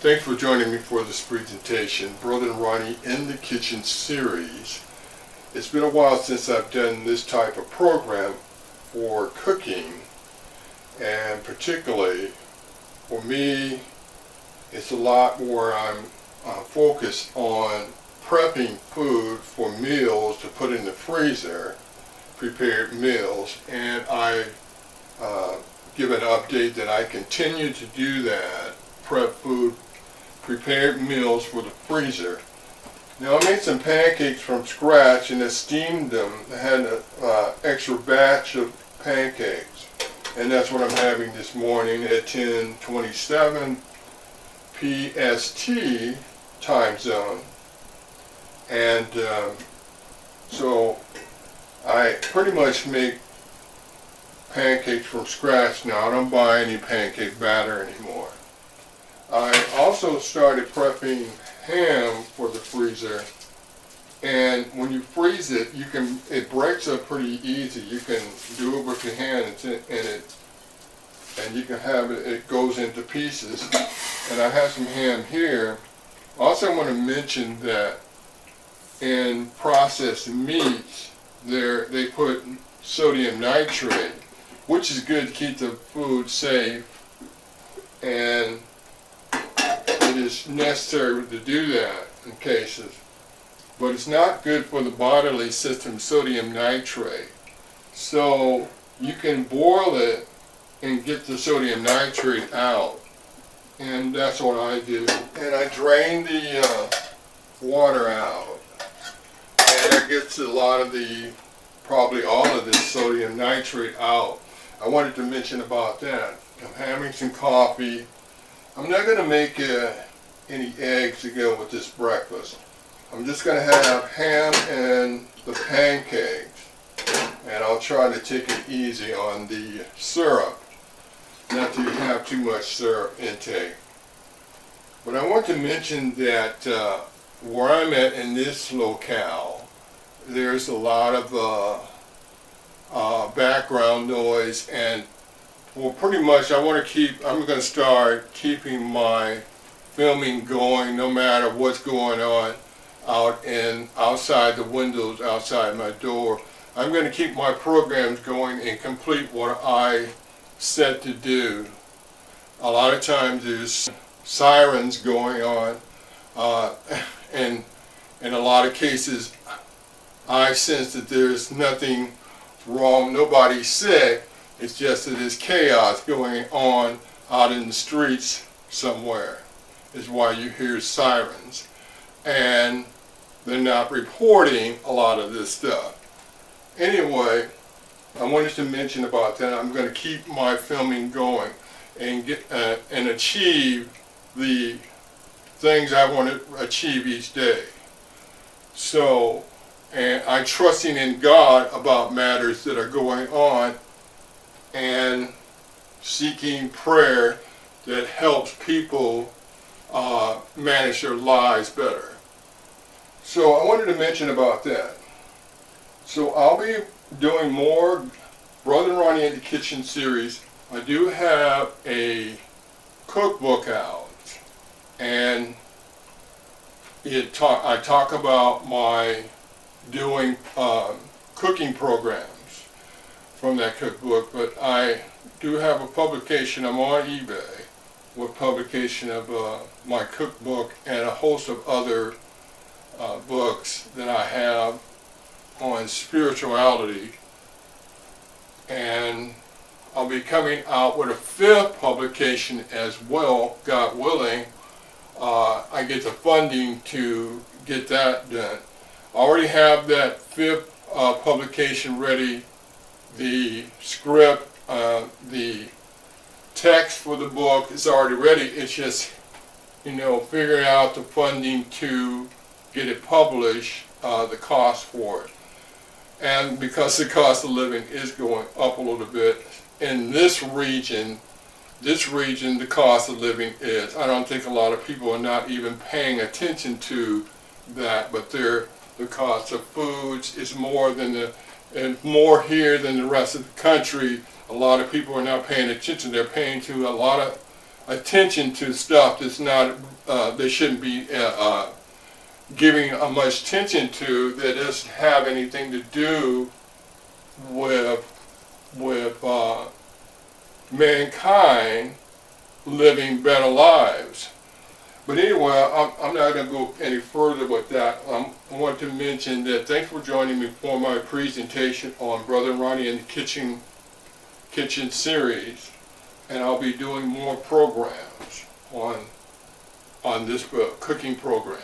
Thanks for joining me for this presentation, Brother Ronnie in the Kitchen series. It's been a while since I've done this type of program for cooking, and particularly for me, it's a lot more I'm focused on prepping food for meals to put in the freezer, prepared meals, and I give an update that I continue to do that, prep food, prepared meals for the freezer. Now I made some pancakes from scratch and I steamed them. I had an extra batch of pancakes, and that's what I'm having this morning at 10:27 PST time zone. And so I pretty much make pancakes from scratch now. I don't buy any pancake batter anymore. I also started prepping ham for the freezer, and when you freeze it, it breaks up pretty easy. You can do it with your hand and you can have it goes into pieces. And I have some ham here. Also, I want to mention that in processed meats, they put sodium nitrate, which is good to keep the food safe, and it is necessary to do that in cases. But it's not good for the bodily system, sodium nitrate. So you can boil it and get the sodium nitrate out. And that's what I do. And I drain the water out. And that gets a lot of probably all of this sodium nitrate out. I wanted to mention about that. I'm having some coffee. I'm not going to make any eggs to go with this breakfast. I'm just going to have ham and the pancakes, and I'll try to take it easy on the syrup, not to have too much syrup intake. But I want to mention that where I'm at in this locale, there's a lot of background noise, and well, pretty much I'm going to start keeping my filming going no matter what's going on outside the windows, outside my door. I'm going to keep my programs going and complete what I set to do. A lot of times there's sirens going on, and in a lot of cases I sense that there's nothing wrong, nobody's sick. It's just that there's chaos going on out in the streets somewhere, is why you hear sirens. And they're not reporting a lot of this stuff. Anyway, I wanted to mention about that. I'm going to keep my filming going and and achieve the things I want to achieve each day. So, and I'm trusting in God about matters that are going on, and seeking prayer that helps people manage their lives better. So I wanted to mention about that. So I'll be doing more Brother Ronnie in the Kitchen series. I do have a cookbook out, and I talk about my doing cooking programs from that cookbook, but I do have a publication. I'm on eBay with publication of my cookbook and a host of other books that I have on spirituality, and I'll be coming out with a 5th publication as well, God willing. I get the funding to get that done. I already have that 5th publication ready. The script, the text for the book is already ready. It's just, figuring out the funding to get it published, the cost for it. And because the cost of living is going up a little bit in this region, the cost of living is. I don't think a lot of people are not even paying attention to that, but the cost of foods is more here than the rest of the country. A lot of people are not paying attention. They're paying to a lot of attention to stuff that's not, they shouldn't be giving much attention to, that doesn't have anything to do with mankind living better lives. But anyway, I'm not going to go any further with that. I want to mention that thanks for joining me for my presentation on Brother Ronnie and the Kitchen series, and I'll be doing more programs on this cooking program.